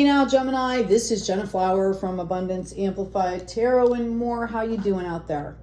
Hey now, Gemini, this is Jenna Flower from Abundance Amplified Tarot and More. How you doing out there?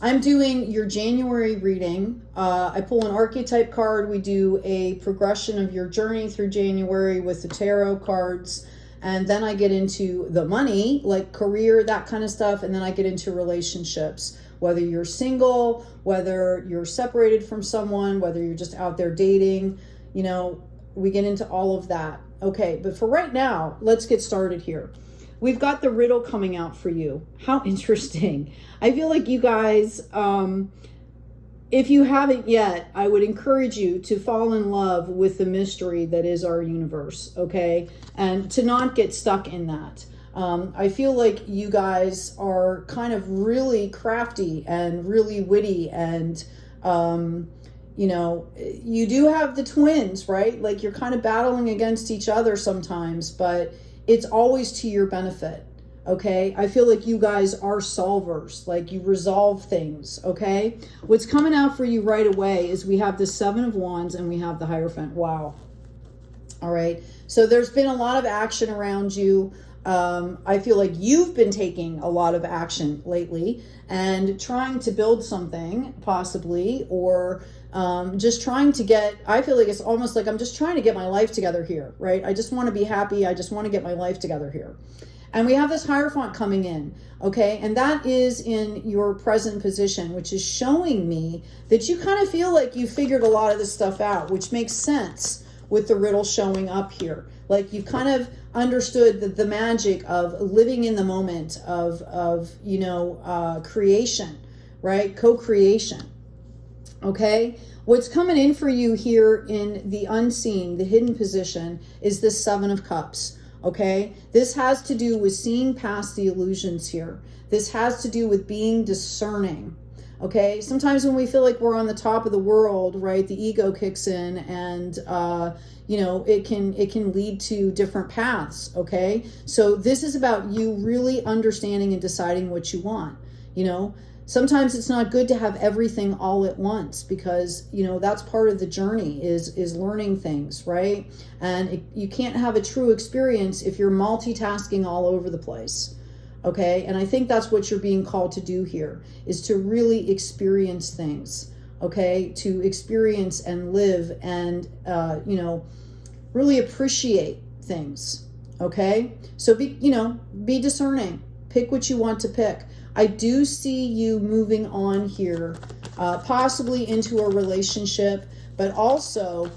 I'm doing your January reading. I pull an archetype card. We do a progression of your journey through January with the tarot cards. And then I get into the money, like career, that kind of stuff. And then I get into relationships, whether you're single, whether you're separated from someone, whether you're just out there dating, you know, we get into all of that. Okay, but for right now, let's get started here. We've got the riddle coming out for you. How interesting. I feel like you guys, if you haven't yet, I would encourage you to fall in love with the mystery that is our universe, okay? And to not get stuck in that. I feel like you guys are kind of really crafty and really witty and, you know, you do have the twins, right? Like you're kind of battling against each other sometimes, but it's always to your benefit, okay? I feel like you guys are solvers, like you resolve things, okay? What's coming out for you right away is we have the Seven of Wands and we have the Hierophant. Wow. All right. So there's been a lot of action around you. I feel like you've been taking a lot of action lately and trying to build something possibly, or just trying to get, I feel like it's almost like I'm just trying to get my life together here, right? I just want to be happy. I just want to get my life together here. And we have this Hierophant coming in, okay? And that is in your present position, which is showing me that you kind of feel like you figured a lot of this stuff out, which makes sense with the riddle showing up here. Like you've kind of understood the magic of living in the moment of you know, creation, right? Co-creation. Okay, what's coming in for you here in the unseen, the hidden position, is the Seven of Cups. Okay, this has to do with seeing past the illusions here. This has to do with being discerning. Okay, sometimes when we feel like we're on the top of the world, right, the ego kicks in and you know, it can lead to different paths. Okay, so this is about you really understanding and deciding what you want. You know, sometimes it's not good to have everything all at once, because, you know, that's part of the journey is learning things, right? And you can't have a true experience if you're multitasking all over the place. Okay, and I think that's what you're being called to do here, is to really experience things, okay? To experience and live and, you know, really appreciate things, okay? So be discerning. Pick what you want to pick. I do see you moving on here, possibly into a relationship, but also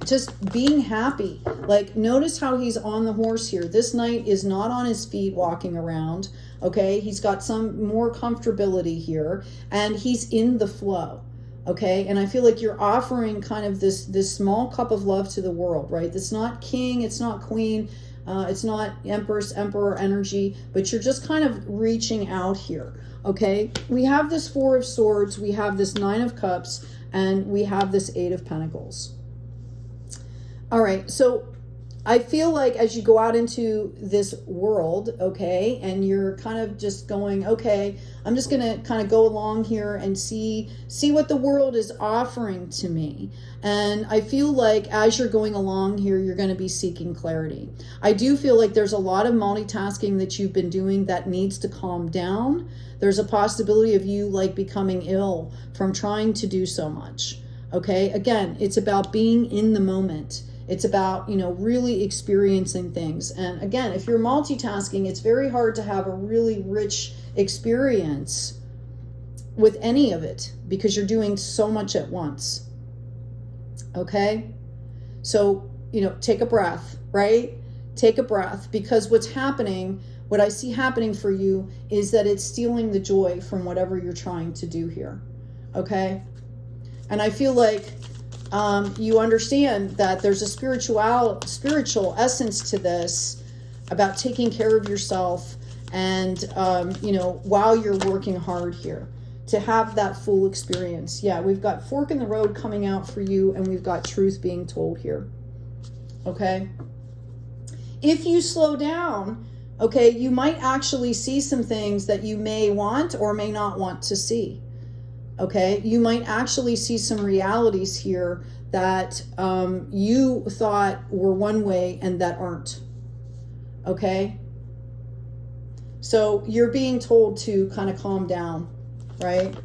just being happy. Like, notice how he's on the horse here. This knight is not on his feet walking around, okay? He's got some more comfortability here, and he's in the flow, okay? And I feel like you're offering kind of this small cup of love to the world, right? It's not king, it's not queen, it's not empress, emperor energy, but you're just kind of reaching out here, okay? We have this Four of Swords, we have this Nine of Cups, and we have this Eight of Pentacles. All right, so I feel like as you go out into this world, okay, and you're kind of just going, okay, I'm just going to kind of go along here and see what the world is offering to me. And I feel like as you're going along here, you're going to be seeking clarity. I do feel like there's a lot of multitasking that you've been doing that needs to calm down. There's a possibility of you like becoming ill from trying to do so much. Okay, again, it's about being in the moment. It's about, you know, really experiencing things. And again, if you're multitasking, it's very hard to have a really rich experience with any of it because you're doing so much at once. Okay? So, you know, take a breath, right? Take a breath, because what's happening, what I see happening for you is that it's stealing the joy from whatever you're trying to do here. Okay? And I feel like you understand that there's a spiritual essence to this, about taking care of yourself and, you know, while you're working hard here to have that full experience. Yeah, we've got fork in the road coming out for you, and we've got truth being told here. Okay? If you slow down, okay, you might actually see some things that you may want or may not want to see. Okay, you might actually see some realities here that you thought were one way and that aren't. Okay? So you're being told to kind of calm down, right?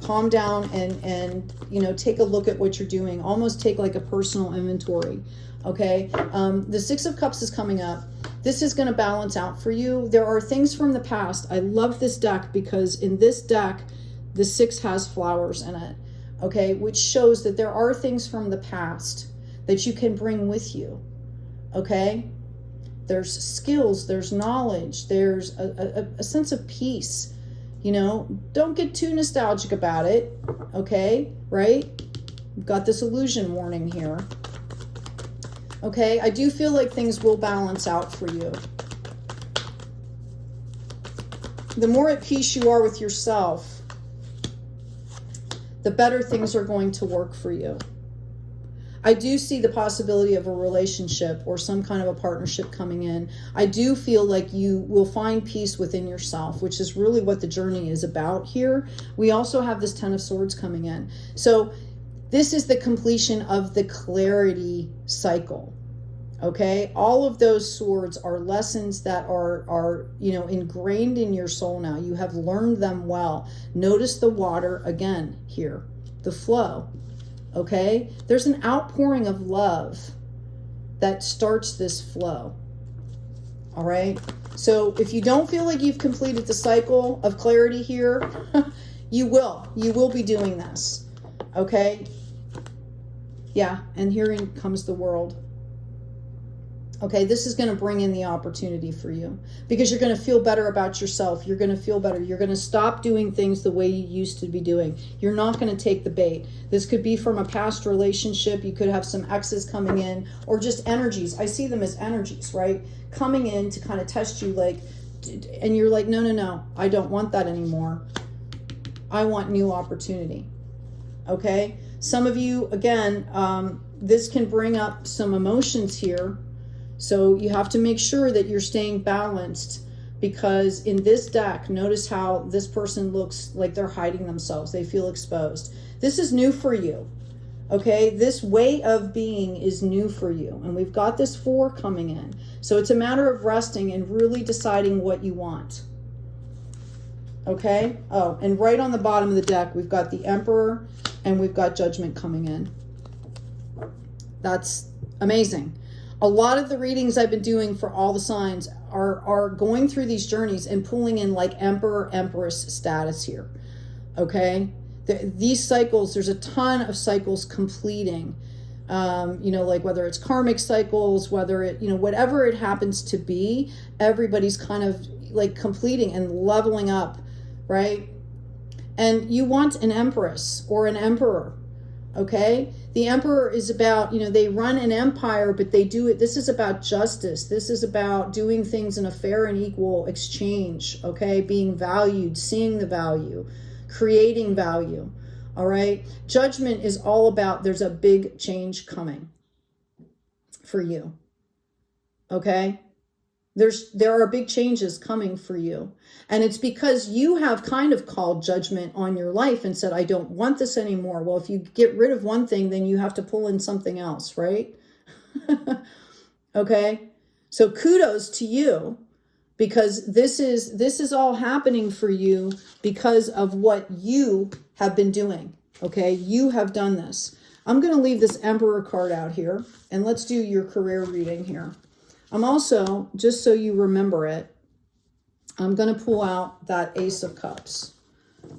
Calm down and you know, take a look at what you're doing. Almost take like a personal inventory. Okay? The Six of Cups is coming up. This is going to balance out for you. There are things from the past. I love this deck because in this deck, the six has flowers in it. Okay? Which shows that there are things from the past that you can bring with you. Okay? There's skills, there's knowledge, there's a sense of peace. You know, don't get too nostalgic about it. Okay? Right? We've got this illusion warning here. Okay, I do feel like things will balance out for you. The more at peace you are with yourself, the better things are going to work for you. I do see the possibility of a relationship or some kind of a partnership coming in. I do feel like you will find peace within yourself, which is really what the journey is about here. We also have this Ten of Swords coming in. So this is the completion of the clarity cycle. Okay, all of those swords are lessons that are you know, ingrained in your soul now. You have learned them well. Notice the water again here, the flow. Okay, there's an outpouring of love that starts this flow. All right, so if you don't feel like you've completed the cycle of clarity here, you will be doing this. Okay, yeah, and herein comes the World. Okay, this is going to bring in the opportunity for you because you're going to feel better about yourself. You're going to feel better. You're going to stop doing things the way you used to be doing. You're not going to take the bait. This could be from a past relationship. You could have some exes coming in or just energies. I see them as energies, right? Coming in to kind of test you, like, and you're like, no, I don't want that anymore. I want new opportunity. Okay, some of you, again, this can bring up some emotions here. So you have to make sure that you're staying balanced because in this deck, notice how this person looks like they're hiding themselves. They feel exposed. This is new for you. Okay, this way of being is new for you. And we've got this 4 coming in. So it's a matter of resting and really deciding what you want. Okay, oh, and right on the bottom of the deck, we've got the Emperor and we've got Judgment coming in. That's amazing. A lot of the readings I've been doing for all the signs are going through these journeys and pulling in like Emperor, Empress status here. Okay? These cycles, there's a ton of cycles completing. You know, like whether it's karmic cycles, whether it, you know, whatever it happens to be, everybody's kind of like completing and leveling up, right? And you want an Empress or an Emperor. Okay, the Emperor is about, you know, they run an empire, but they do it. This is about justice. This is about doing things in a fair and equal exchange. Okay, being valued, seeing the value, creating value. All right, Judgment is all about there's a big change coming for you. Okay, there are big changes coming for you. And it's because you have kind of called judgment on your life and said, I don't want this anymore. Well, if you get rid of one thing, then you have to pull in something else, right? Okay. So kudos to you because this is all happening for you because of what you have been doing. Okay. You have done this. I'm going to leave this Emperor card out here and let's do your career reading here. I'm also, just so you remember it, I'm going to pull out that Ace of Cups,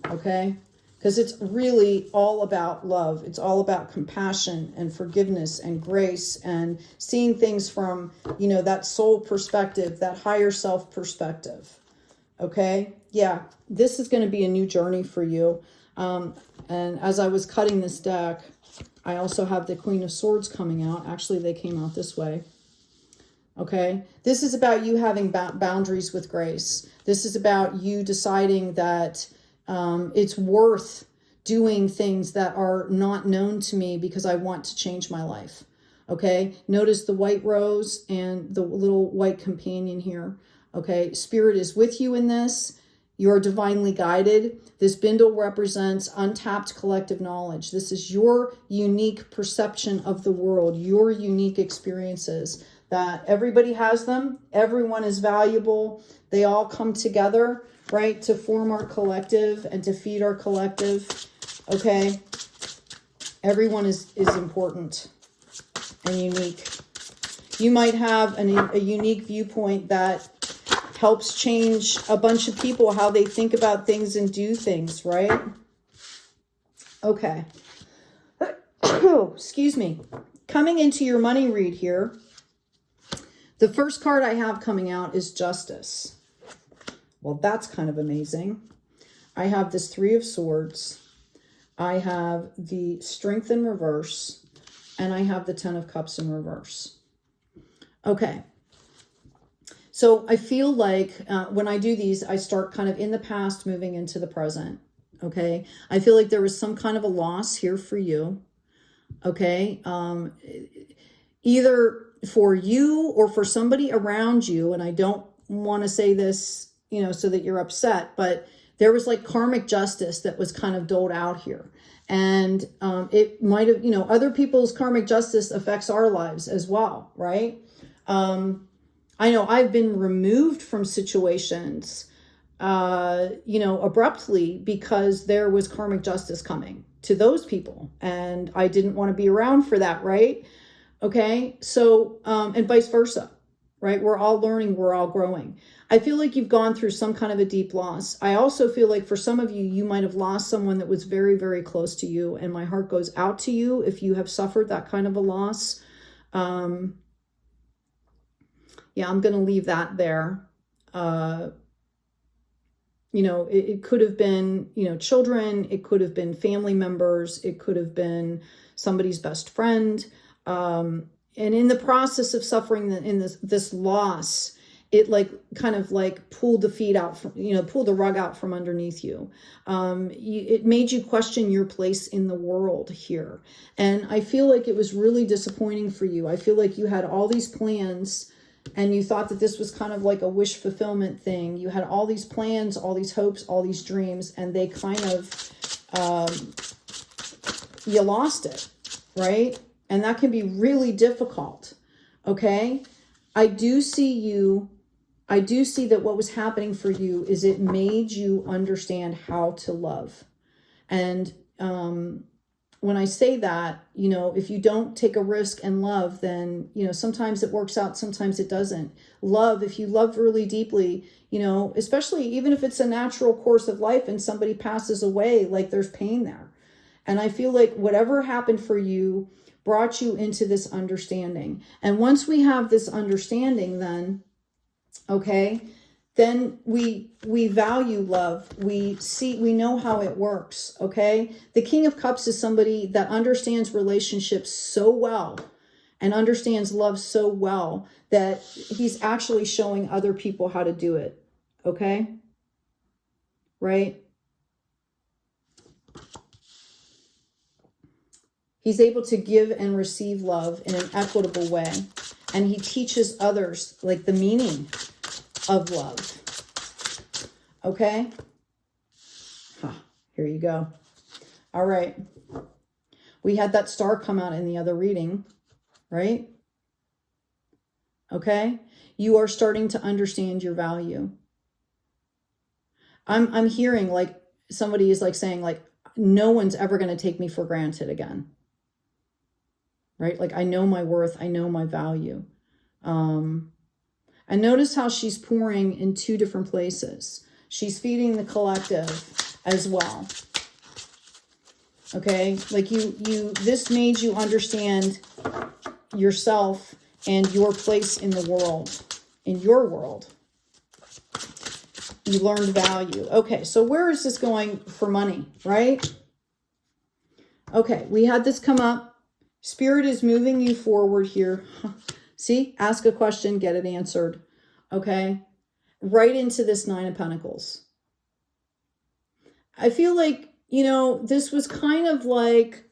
okay? Because it's really all about love. It's all about compassion and forgiveness and grace and seeing things from, you know, that soul perspective, that higher self perspective, okay? Yeah, this is going to be a new journey for you. And as I was cutting this deck, I also have the Queen of Swords coming out. Actually, they came out this way. Okay, this is about you having boundaries with grace. This is about you deciding that it's worth doing things that are not known to me because I want to change my life. Okay, notice the white rose and the little white companion here. Okay, Spirit is with you in this. You're divinely guided. This bindle represents untapped collective knowledge. This is your unique perception of the world, your unique experiences. that everybody has them. Everyone is valuable. They all come together, right, to form our collective and to feed our collective. Okay. Everyone is important and unique. You might have a unique viewpoint that helps change a bunch of people, how they think about things and do things, right? Okay. Excuse me. Coming into your money read here, the first card I have coming out is Justice. Well, that's kind of amazing. I have this Three of Swords. I have the Strength in reverse, and I have the Ten of Cups in reverse. Okay. So I feel like when I do these, I start kind of in the past, moving into the present. Okay. I feel like there was some kind of a loss here for you. Okay. Either for you or for somebody around you. And I don't want to say this, you know, so that you're upset, but there was like karmic justice that was kind of doled out here. And it might have, you know, other people's karmic justice affects our lives as well, right? I know I've been removed from situations, you know, abruptly because there was karmic justice coming to those people. And I didn't want to be around for that, right? Okay. So, and vice versa, right? We're all learning, we're all growing. I feel like you've gone through some kind of a deep loss. I also feel like for some of you, you might have lost someone that was very, very close to you. And my heart goes out to you if you have suffered that kind of a loss. Yeah, I'm going to leave that there. You know, it could have been, you know, children. It could have been family members. It could have been somebody's best friend. And in the process of suffering in this loss, it like kind of like pulled the feet out from, you know, pulled the rug out from underneath you. It made you question your place in the world here. And I feel like it was really disappointing for you. I feel like you had all these plans and you thought that this was kind of like a wish fulfillment thing. You had all these plans, all these hopes, all these dreams, and they kind of, you lost it, right? And that can be really difficult, okay? I do see that what was happening for you is it made you understand how to love. And when I say that, you know, if you don't take a risk and love, then, you know, sometimes it works out, sometimes it doesn't. Love, if you love really deeply, you know, especially even if it's a natural course of life and somebody passes away, like there's pain there. And I feel like whatever happened for you brought you into this understanding. And once we have this understanding, then, okay, then we value love. We know how it works, okay? The King of Cups is somebody that understands relationships so well and understands love so well that he's actually showing other people how to do it, okay? Right? He's able to give and receive love in an equitable way. And he teaches others like the meaning of love. Okay? Here you go. All right. We had that star come out in the other reading, right? Okay? You are starting to understand your value. I'm hearing like somebody is like saying like, no one's ever going to take me for granted again. Right? Like I know my worth. I know my value. And notice how she's pouring in two different places. She's feeding the collective as well. Okay? Like this made you understand yourself and your place in the world, in your world. You learned value. Okay, so where is this going for money, right? Okay, we had this come up. Spirit is moving you forward here. See, ask a question, get it answered. Okay, right into this Nine of Pentacles. I feel like, you know, this was kind of like,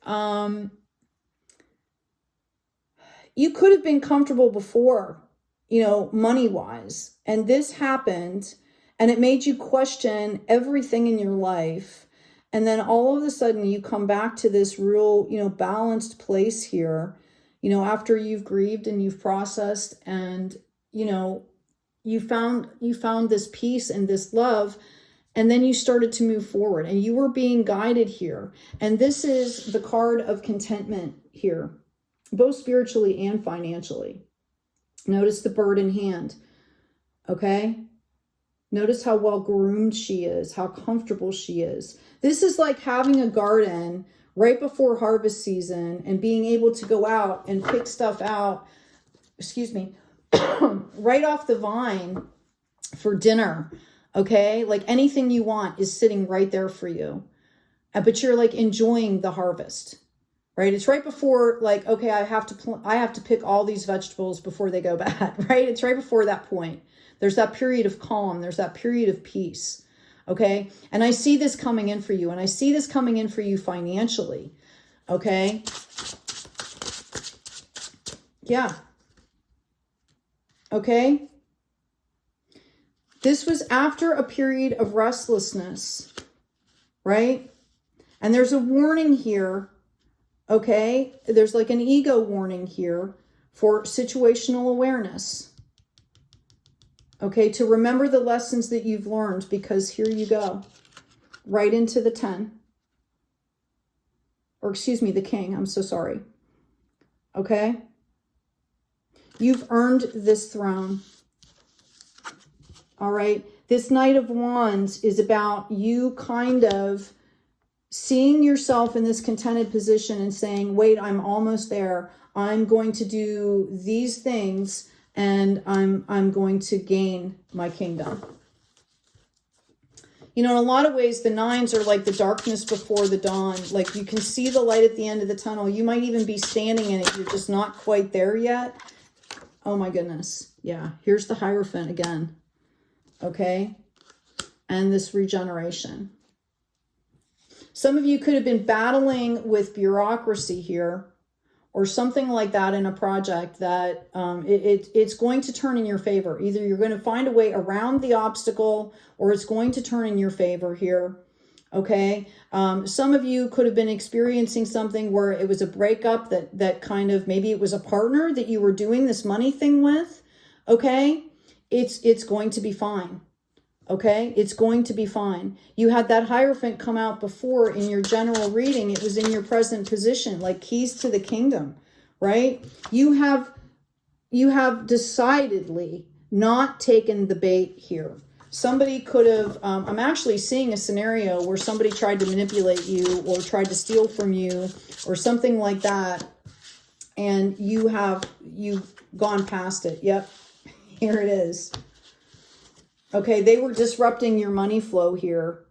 you could have been comfortable before, you know, money-wise. And this happened and it made you question everything in your life. And then all of a sudden you come back to this real, you know, balanced place here. you know, after you've grieved and you've processed and, you know, you found this peace and this love, and then you started to move forward and you were being guided here. And this is the card of contentment here, both spiritually and financially. Notice the bird in hand, okay? Notice how well groomed she is, how comfortable she is. This is like having a garden right before harvest season and being able to go out and pick stuff out, excuse me, right off the vine for dinner, okay? Like anything you want is sitting right there for you, but you're like enjoying the harvest, right? It's right before, like, okay, I have to pick all these vegetables before they go bad, right? It's right before that point. There's that period of calm. There's that period of peace, okay? And I see this coming in for you, and I see this coming in for you financially, okay? Yeah. Okay? This was after a period of restlessness, right? And there's a warning here, okay? There's like an ego warning here for situational awareness. Okay, to remember the lessons that you've learned, because here you go, right into the 10. Or excuse me, the king, I'm so sorry. Okay? You've earned this throne. All right? This Knight of Wands is about you kind of seeing yourself in this contented position and saying, wait, I'm almost there. I'm going to do these things and I'm going to gain my kingdom. You know, in a lot of ways, the 9s are like the darkness before the dawn. Like you can see the light at the end of the tunnel. You might even be standing in it. You're just not quite there yet. Oh my goodness. Yeah. Here's the Hierophant again. Okay. And this regeneration. Some of you could have been battling with bureaucracy here, or something like that in a project that it's going to turn in your favor. Either you're going to find a way around the obstacle, or it's going to turn in your favor here, okay? Some of you could have been experiencing something where it was a breakup that kind of, maybe it was a partner that you were doing this money thing with, okay? It's going to be fine. Okay, it's going to be fine. You had that Hierophant come out before in your general reading. It was in your present position, like keys to the kingdom, right? You have decidedly not taken the bait here. Somebody could have, I'm actually seeing a scenario where somebody tried to manipulate you or tried to steal from you or something like that. And you've gone past it. Yep, here it is. Okay, they were disrupting your money flow here,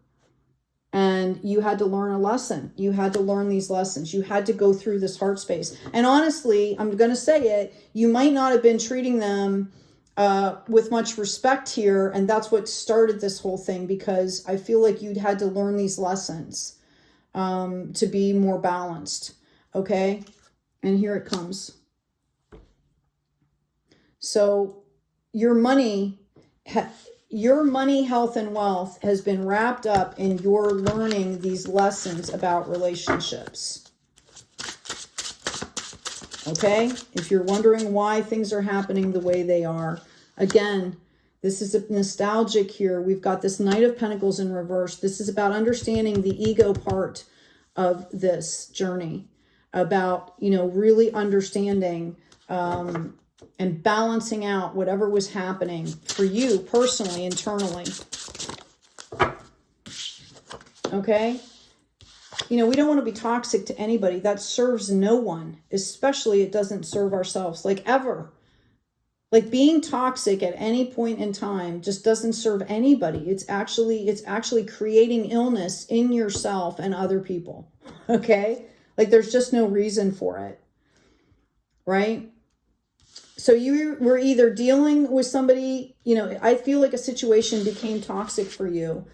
and you had to learn a lesson. You had to learn these lessons. You had to go through this heart space. And honestly, I'm going to say it, you might not have been treating them with much respect here, and that's what started this whole thing, because I feel like you'd had to learn these lessons to be more balanced. Okay, and here it comes. So your money, health, and wealth has been wrapped up in your learning these lessons about relationships. Okay? If you're wondering why things are happening the way they are, again, this is a nostalgic here. We've got this Knight of Pentacles in reverse. This is about understanding the ego part of this journey, about, you know, really understanding and balancing out whatever was happening for you personally, internally. Okay? You know, we don't want to be toxic to anybody. That serves no one. Especially it doesn't serve ourselves, like ever. Like being toxic at any point in time just doesn't serve anybody. It's actually creating illness in yourself and other people. Okay? Like there's just no reason for it. Right? So you were either dealing with somebody, you know, I feel like a situation became toxic for you.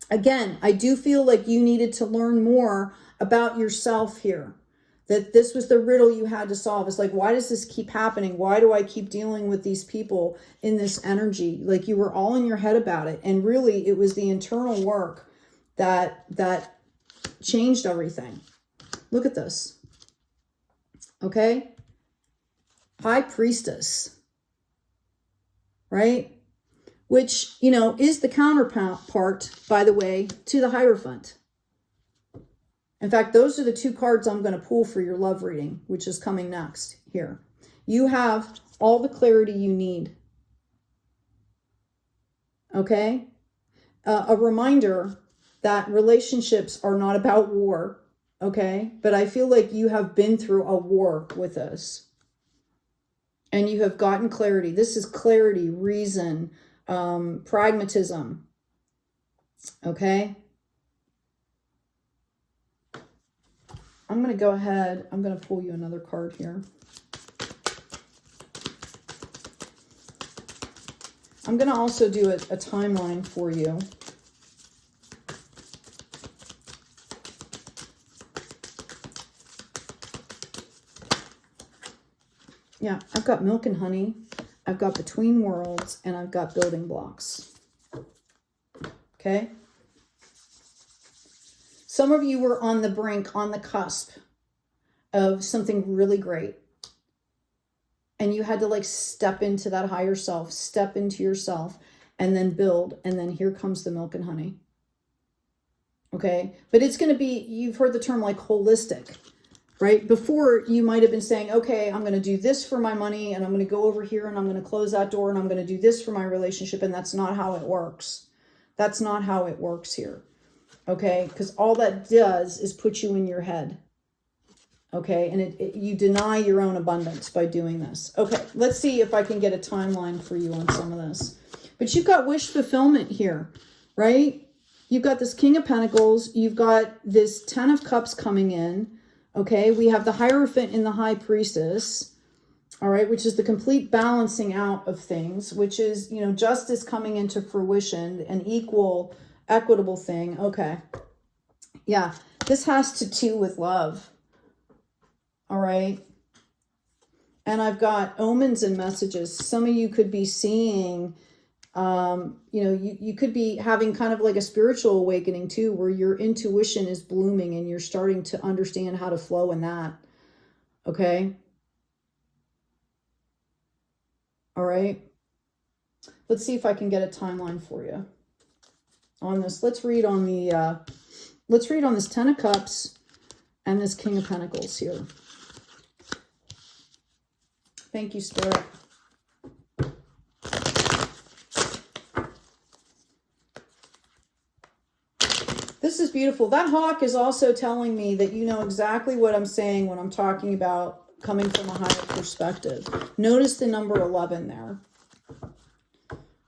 Again, I do feel like you needed to learn more about yourself here. That this was the riddle you had to solve. It's like, why does this keep happening? Why do I keep dealing with these people in this energy? Like you were all in your head about it. And really it was the internal work that changed everything. Look at this. Okay? High Priestess, right? Which, you know, is the counterpart, by the way, to the Hierophant. In fact, those are the two cards I'm going to pull for your love reading, which is coming next here. You have all the clarity you need. Okay? A reminder that relationships are not about war. Okay? But I feel like you have been through a war with us. And you have gotten clarity. This is clarity, reason, pragmatism. Okay? I'm going to go ahead. I'm going to pull you another card here. I'm going to also do a timeline for you. Yeah, I've got Milk and Honey. I've got Between Worlds, and I've got Building Blocks. Okay? Some of you were on the brink, on the cusp of something really great. And you had to like step into that higher self, step into yourself, and then build. And then here comes the Milk and Honey. Okay? But it's going to be, you've heard the term like holistic, right? Before you might have been saying, okay, I'm going to do this for my money, and I'm going to go over here, and I'm going to close that door, and I'm going to do this for my relationship. And that's not how it works. That's not how it works here. Okay? Because all that does is put you in your head. Okay? And you deny your own abundance by doing this. Okay, let's see if I can get a timeline for you on some of this. But you've got wish fulfillment here, right? You've got this King of Pentacles. You've got this Ten of Cups coming in. Okay? We have the Hierophant in the High Priestess. All right? Which is the complete balancing out of things. Which is, you know, justice coming into fruition. An equal, equitable thing. Okay. Yeah. This has to do with love. All right. And I've got omens and messages. Some of you could be seeing, you know, you could be having kind of like a spiritual awakening too, where your intuition is blooming and you're starting to understand how to flow in that. Okay. All right. Let's see if I can get a timeline for you on this. Let's read on the, let's read on this Ten of Cups and this King of Pentacles here. Thank you, Spirit. This is beautiful. That hawk is also telling me that you know exactly what I'm saying when I'm talking about coming from a higher perspective. Notice the number 11 there.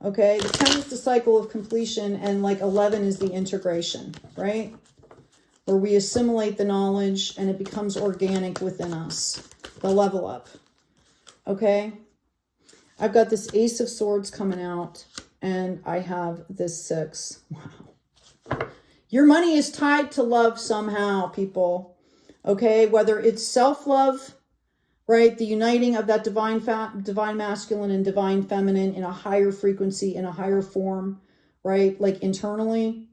Okay, the 10 is the cycle of completion, and like 11 is the integration, right? Where we assimilate the knowledge and it becomes organic within us. The level up. Okay, I've got this Ace of Swords coming out, and I have this 6. Wow. Your money is tied to love somehow, people. Okay, whether it's self-love, right? The uniting of that divine masculine and divine feminine in a higher frequency, in a higher form, right? Like internally.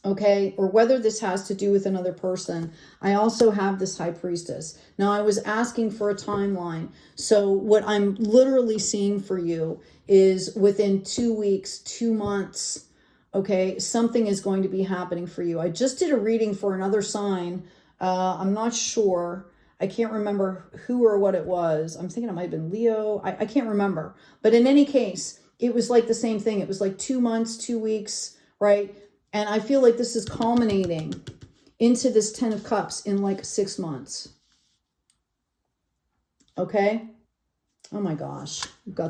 Okay, or whether this has to do with another person. I also have this High Priestess. Now, I was asking for a timeline. So what I'm literally seeing for you is within 2 weeks, 2 months, okay, something is going to be happening for you. I just did a reading for another sign. I'm not sure. I can't remember who or what it was. I'm thinking it might have been Leo. I can't remember. But in any case, it was like the same thing. It was like 2 months, 2 weeks, right? And I feel like this is culminating into this 10 of Cups in like 6 months. Okay? Oh my gosh. We've got